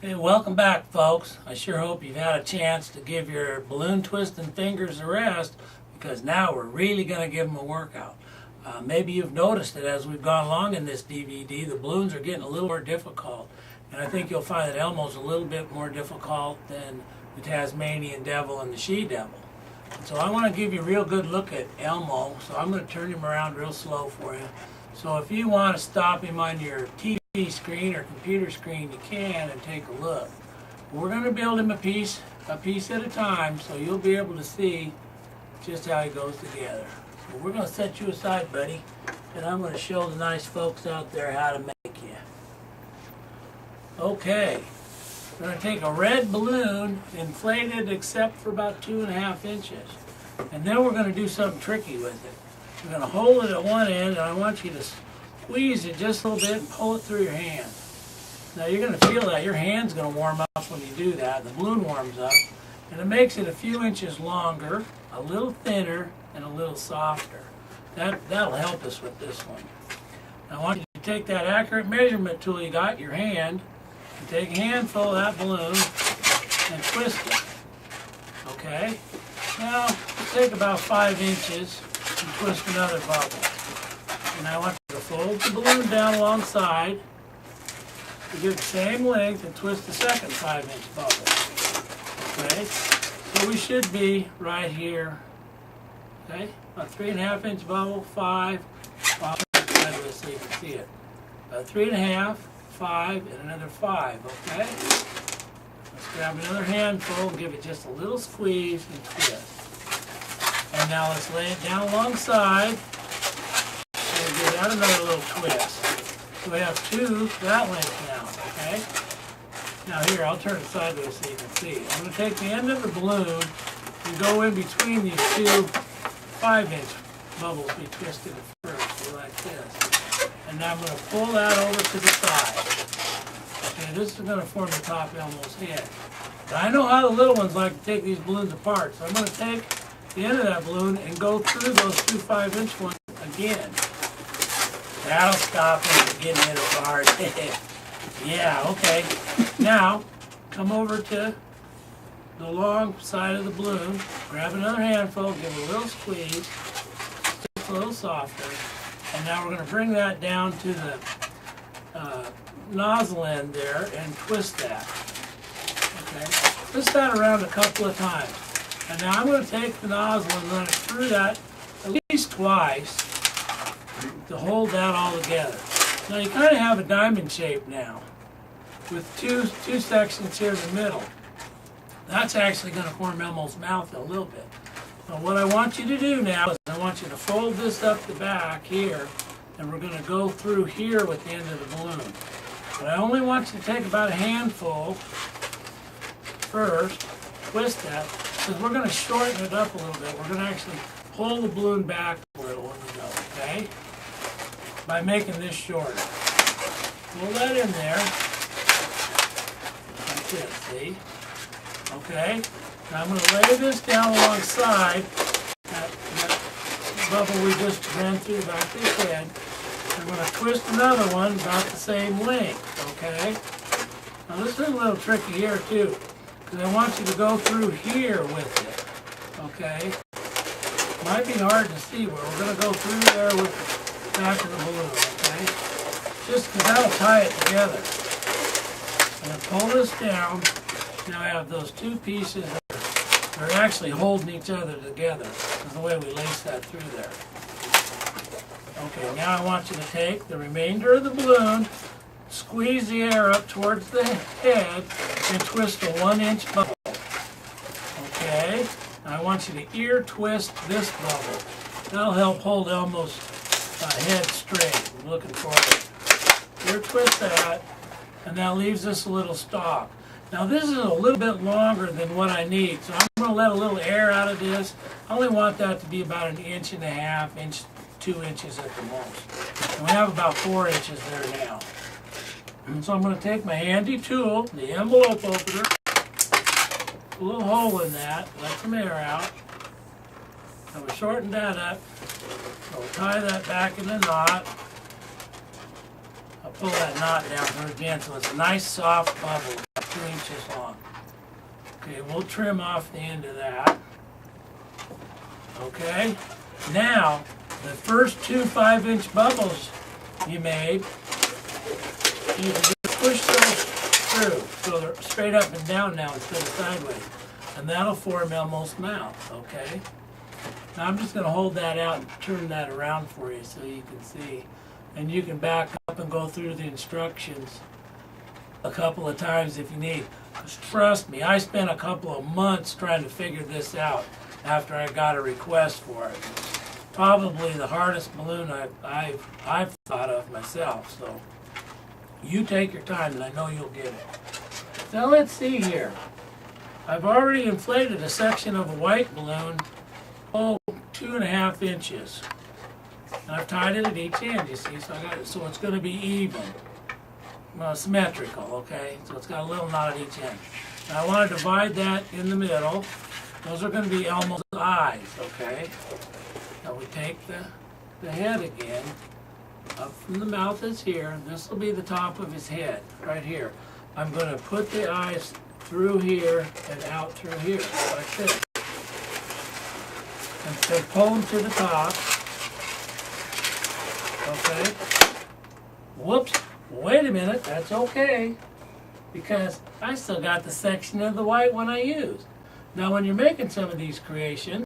Hey, welcome back, folks. I sure hope you've had a chance to give your balloon twisting fingers a rest, because now we're really going to give them a workout. Maybe you've noticed that as we've gone along in this DVD, the balloons are getting a little more difficult. And I think you'll find that Elmo's a little bit more difficult than the Tasmanian Devil and the She-Devil. So I want to give you a real good look at Elmo, so I'm going to turn him around real slow for you. So if you want to stop him on your TV screen or computer screen, you can, and take a look. We're going to build him a piece at a time, so you'll be able to see just how he goes together. So we're going to set you aside, buddy, and I'm going to show the nice folks out there how to make you. Okay, we're going to take a red balloon, inflate it except for about 2.5 inches, and then we're going to do something tricky with it. We're going to hold it at one end, and I want you to squeeze it just a little bit and pull it through your hand. Now you're going to feel that your hand's going to warm up when you do that. The balloon warms up, and it makes it a few inches longer, a little thinner, and a little softer. That'll help us with this one. Now I want you to take that accurate measurement tool you got in your hand, and take a handful of that balloon and twist it. Okay? Now take about 5 inches and twist another bubble. And I want you to fold the balloon down alongside to get the same length and twist the second 5-inch bubble. Okay? So we should be right here. Okay? About 3.5-inch bubble, 5. I'll turn it sideways so you can see it. About 3.5, 5, and another 5. Okay? Let's grab another handful and give it just a little squeeze and twist. And now let's lay it down alongside and give that another little twist. So we have two that length now, okay? Now here, I'll turn it sideways so you can see. I'm going to take the end of the balloon and go in between these two 5-inch bubbles we twisted at first, like this. And now I'm going to pull that over to the side. Okay, this is going to form the top of Elmo's head. But I know how the little ones like to take these balloons apart, so I'm going to take the end of that balloon and go through those two 5-inch ones again. That'll stop them from getting it apart. Yeah, okay. Now, come over to the long side of the balloon, grab another handful, give it a little squeeze, just a little softer, and now we're going to bring that down to the nozzle end there and twist that. Okay? Twist that around a couple of times. And now I'm going to take the nozzle and run it through that at least twice to hold that all together. Now you kind of have a diamond shape now with two sections here in the middle. That's actually going to form Elmo's mouth a little bit. Now what I want you to do now is I want you to fold this up the back here, and we're going to go through here with the end of the balloon. But I only want you to take about a handful first, twist that, because we're going to shorten it up a little bit. We're going to actually pull the balloon back a little when we go, okay? By making this shorter. Pull that in there. Like this, see? Okay? Now I'm going to lay this down alongside that bubble we just ran through back to his head. I'm going to twist another one about the same length, okay? Now this is a little tricky here too, because I want you to go through here with it, okay? Might be hard to see, but we're going to go through there with the back of the balloon, okay? Just because that'll tie it together. I'm going to pull this down. Now I have those two pieces that are actually holding each other together. That's the way we lace that through there. Okay, now I want you to take the remainder of the balloon, squeeze the air up towards the head, and twist a 1-inch bubble. Okay? I want you to ear twist this bubble. That'll help hold Elmo's head straight. I'm looking for it. Ear twist that, and that leaves us a little stalk. Now this is a little bit longer than what I need, so I'm going to let a little air out of this. I only want that to be about 1.5 inches, 2 inches at the most. And we have about 4 inches there now. And so I'm going to take my handy tool, the envelope opener, a little hole in that, let some air out. And we'll shorten that up. So we'll tie that back in the knot. I'll pull that knot down here again so it's a nice soft bubble. 2 inches long. Okay, we'll trim off the end of that. Okay, now the first 2 5-inch bubbles you made, you can just push those through so they're straight up and down now instead of sideways. And that'll form Elmo's mouth, okay? Now I'm just going to hold that out and turn that around for you so you can see. And you can back up and go through the instructions a couple of times if you need. Because trust me, I spent a couple of months trying to figure this out after I got a request for it. Probably the hardest balloon I've thought of myself. So you take your time and I know you'll get it. Now let's see here. I've already inflated a section of a white balloon, 2.5 inches. And I've tied it at each end, you see, so I got it, so it's going to be even. Well, symmetrical, okay? So it's got a little knot at each end. Now I want to divide that in the middle. Those are going to be Elmo's eyes, okay? Now we take the head again. Up from the mouth is here. And this will be the top of his head, right here. I'm going to put the eyes through here and out through here, like this. And so pull them to the top. Okay. Whoops. Wait a minute. That's okay. Because I still got the section of the white one I used. Now when you're making some of these creations,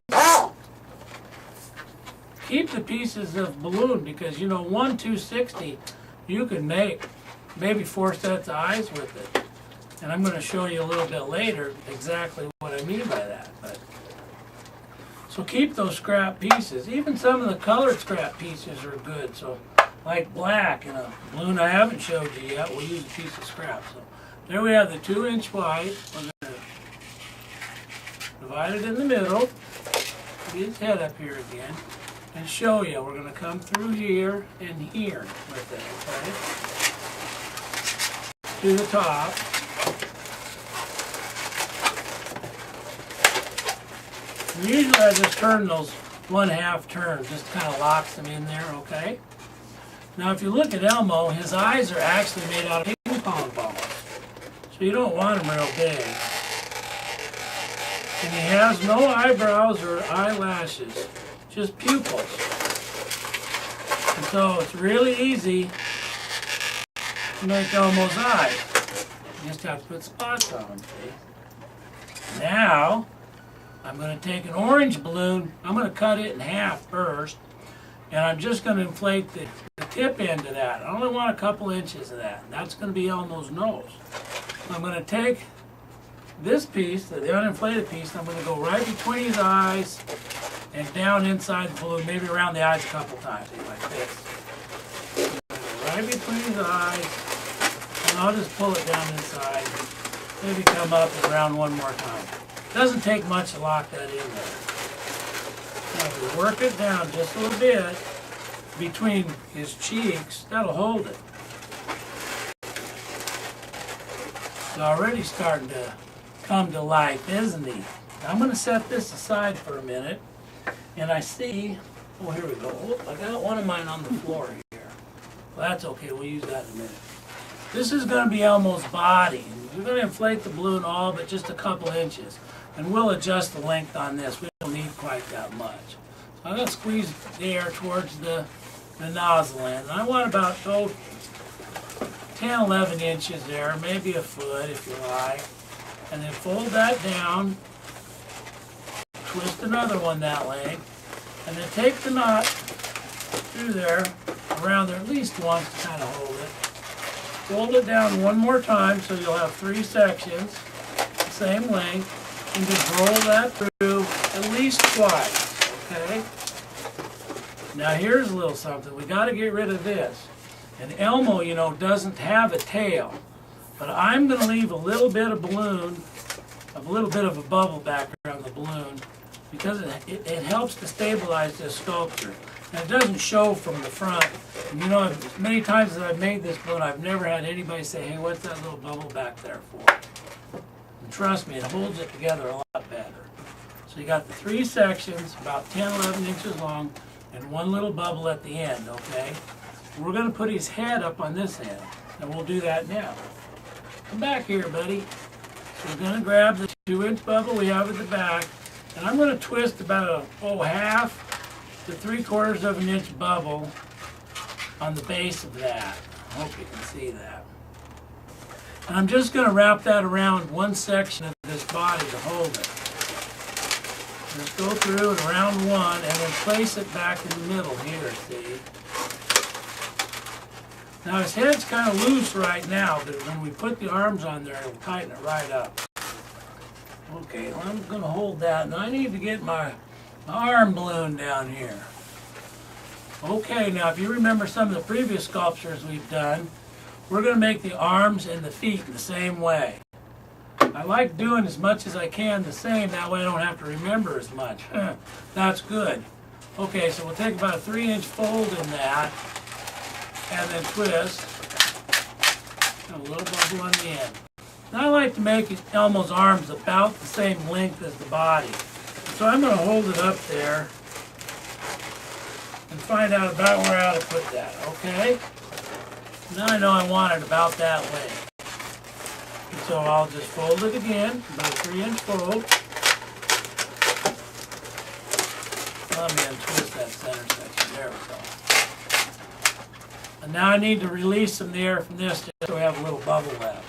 keep the pieces of balloon because you know 1 260 you can make maybe 4 sets of eyes with it. And I'm going to show you a little bit later exactly what I mean by that. So keep those scrap pieces. Even some of the colored scrap pieces are good. So like black in a balloon I haven't showed you yet, we'll use a piece of scrap. So there we have the 2-inch white. We're going to divide it in the middle. Get his head up here again. And show you. We're going to come through here and here with it, okay? To the top. And usually I just turn those 1/2 turns, just kind of locks them in there, okay? Now if you look at Elmo, his eyes are actually made out of ping pong balls. So you don't want them real big. And he has no eyebrows or eyelashes, just pupils. And so it's really easy to make Elmo's eyes. You just have to put spots on them, see? Now, I'm going to take an orange balloon, I'm going to cut it in half first, and I'm just going to inflate the tip end of that. I only want a couple inches of that. That's going to be Elmo's nose. I'm going to take this piece, the uninflated piece, I'm going to go right between his eyes and down inside the balloon, maybe around the eyes a couple times, like this. Right between his eyes, and I'll just pull it down inside, maybe come up and around one more time. Doesn't take much to lock that in there. Now if we work it down just a little bit between his cheeks, that'll hold it. It's already starting to come to life, isn't he? Now I'm going to set this aside for a minute, and I see, oh here we go, oh, I got one of mine on the floor here. Well that's okay, we'll use that in a minute. This is going to be Elmo's body. We're going to inflate the balloon all but just a couple inches. And we'll adjust the length on this. We don't need quite that much. So I'm going to squeeze the air towards the nozzle end. And I want about 10, 11 inches there, maybe a foot if you like. And then fold that down, twist another one that length, and then take the knot through there, around there at least once to kind of hold it. Fold it down one more time so you'll have 3 sections, the same length. And just roll that through at least twice, okay? Now here's a little something. We got to get rid of this. And Elmo, you know, doesn't have a tail. But I'm going to leave a little bit of balloon, a little bit of a bubble back around the balloon, because it helps to stabilize this sculpture. And it doesn't show from the front. And you know, many times that I've made this balloon, I've never had anybody say, hey, what's that little bubble back there for? Trust me, it holds it together a lot better. So you got the 3 sections, about 10, 11 inches long, and one little bubble at the end, okay? We're going to put his head up on this end, and we'll do that now. Come back here, buddy. So we're going to grab the 2-inch bubble we have at the back, and I'm going to twist about a half to 3/4 of an inch bubble on the base of that. I hope you can see that. And I'm just going to wrap that around one section of this body to hold it. Just go through and around one, and then place it back in the middle here, see? Now his head's kind of loose right now, but when we put the arms on there, it'll tighten it right up. Okay, well, I'm going to hold that, and I need to get my arm balloon down here. Okay, now if you remember some of the previous sculptures we've done, we're going to make the arms and the feet the same way. I like doing as much as I can the same, that way I don't have to remember as much. That's good. Okay, so we'll take about a 3-inch fold in that, and then twist. Got a little bubble on the end. Now I like to make Elmo's arms about the same length as the body. So I'm going to hold it up there and find out about where I ought to put that, okay? Now I know I want it about that way. And so I'll just fold it again, about a 3-inch fold. Let me untwist that center section. There we go. And now I need to release some of the air from this just so we have a little bubble left.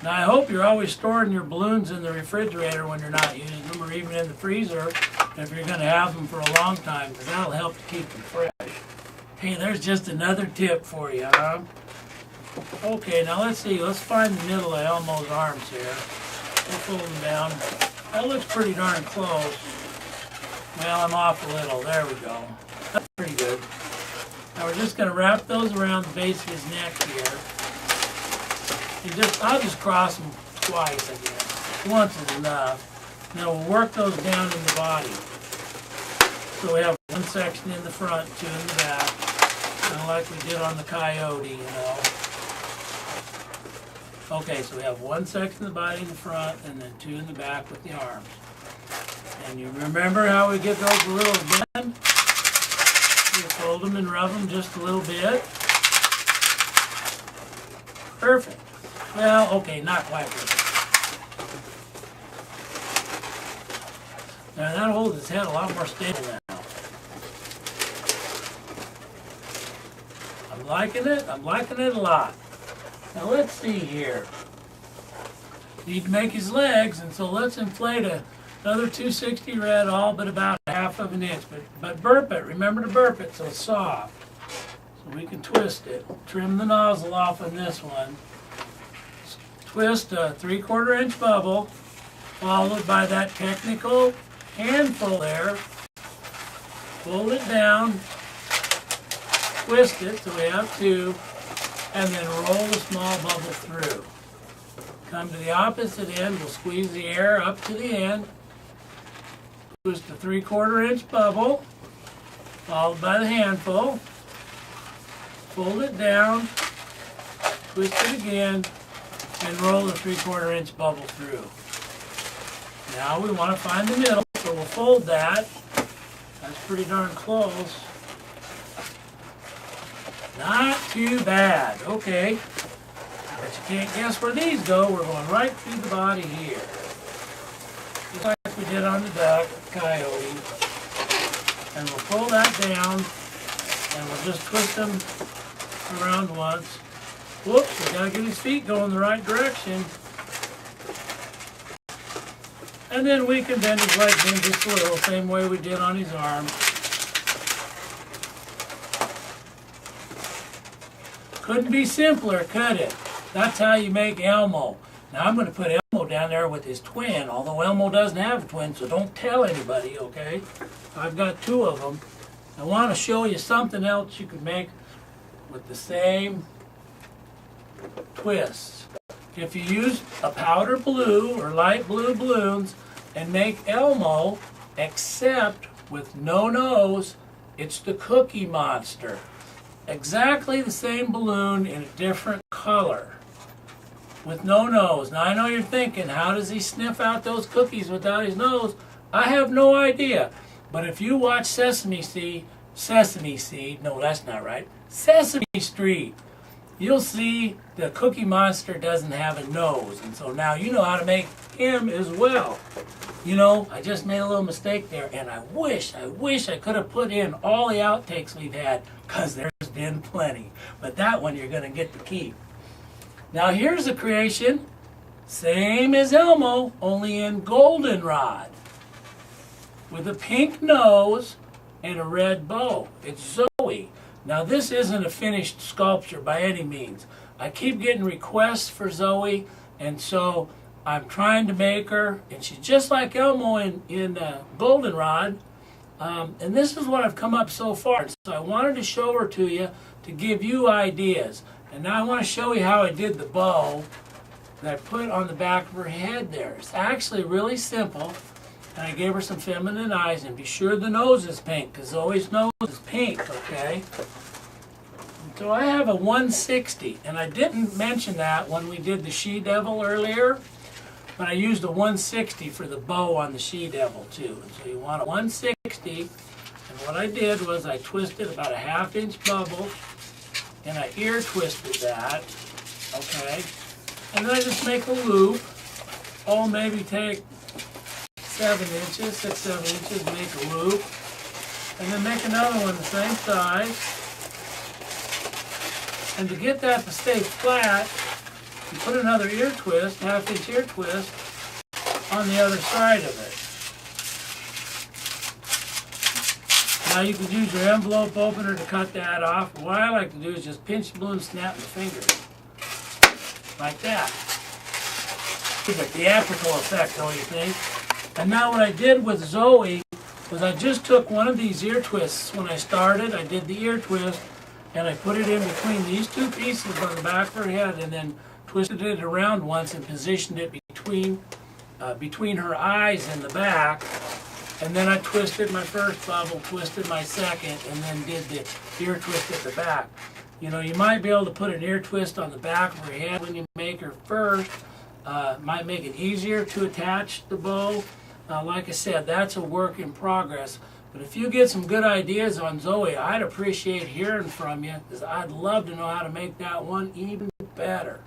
Now I hope you're always storing your balloons in the refrigerator when you're not using them, or even in the freezer if you're going to have them for a long time, because that'll help to keep them fresh. Hey, there's just another tip for you, huh? Okay, now let's see. Let's find the middle of Elmo's arms here. We'll fold them down. That looks pretty darn close. Well, I'm off a little. There we go. That's pretty good. Now we're just going to wrap those around the base of his neck here. And I'll just cross them twice, I guess. Once is enough. Now we'll work those down in the body. So we have one section in the front, 2 in the back, kind of like we did on the coyote, you know. Okay, so we have one section of the body in the front, and then 2 in the back with the arms. And you remember how we get those a little bend? You fold them and rub them just a little bit. Perfect. Well, okay, not quite perfect. Now that holds his head a lot more stable now. I'm liking it. I'm liking it a lot. Now let's see here. Need to make his legs, and so let's inflate another 260 red, all but about 1/2 of an inch. But burp it. Remember to burp it so it's soft. So we can twist it. Trim the nozzle off on this one. Twist a 3/4 inch bubble, followed by that technical handful there. Fold it down, twist it so we have 2, and then roll the small bubble through. Come to the opposite end, we'll squeeze the air up to the end. Twist a 3/4 inch bubble, followed by the handful. Fold it down, twist it again, and roll the 3/4 inch bubble through. Now we want to find the middle, so we'll fold that. That's pretty darn close. Not too bad. Okay. But you can't guess where these go. We're going right through the body here. Just like we did on the duck, coyote. And we'll pull that down, and we'll just twist them around once. Whoops, we gotta get his feet going the right direction. And then we can bend his legs in just a little, same way we did on his arm. Couldn't be simpler, could it? That's how you make Elmo. Now I'm going to put Elmo down there with his twin, although Elmo doesn't have a twin, so don't tell anybody, okay? I've got 2 of them. I want to show you something else you could make with the same twists. If you use a powder blue or light blue balloons and make Elmo, except with no nose, it's the Cookie Monster. Exactly the same balloon in a different color with no nose. Now I know you're thinking, how does he sniff out those cookies without his nose? I have no idea. But if you watch Sesame Street, no, that's not right, Sesame Street, you'll see the Cookie Monster doesn't have a nose. And so now you know how to make him as well. You know, I just made a little mistake there, and I wish I could have put in all the outtakes we've had, because there's been plenty. But that one you're going to get to keep. Now here's a creation, same as Elmo, only in goldenrod, with a pink nose and a red bow. It's Zoe. Now this isn't a finished sculpture by any means. I keep getting requests for Zoe, and so I'm trying to make her, and she's just like Elmo in goldenrod. And this is what I've come up so far. So I wanted to show her to you to give you ideas. And now I want to show you how I did the bow that I put on the back of her head there. It's actually really simple. And I gave her some feminine eyes. And be sure the nose is pink, because Zoe's nose is pink, okay? So I have a 160. And I didn't mention that when we did the she-devil earlier. But I used a 160 for the bow on the she-devil too. And so you want a 160. And what I did was I twisted about a 1/2 inch bubble. And I ear twisted that, okay? And then I just make a loop. Oh, maybe take 7 inches, 6, 7 inches, make a loop. And then make another one the same size. And to get that to stay flat, you put another ear twist, 1/2 inch ear twist, on the other side of it. Now you could use your envelope opener to cut that off. What I like to do is just pinch the balloon, snap my fingers. Like that. Give a theatrical effect, don't you think? And now what I did with Zoe was I just took one of these ear twists. When I started, I did the ear twist, and I put it in between these two pieces on the back of her head, and then twisted it around once and positioned it between her eyes and the back. And then I twisted my first bubble, twisted my second, and then did the ear twist at the back. You know, you might be able to put an ear twist on the back of her head when you make her first. Might make it easier to attach the bow. Like I said, that's a work in progress. But if you get some good ideas on Zoe, I'd appreciate hearing from you, because I'd love to know how to make that one even better.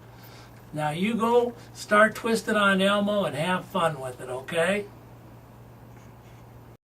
Now you go start twisting on Elmo and have fun with it, okay?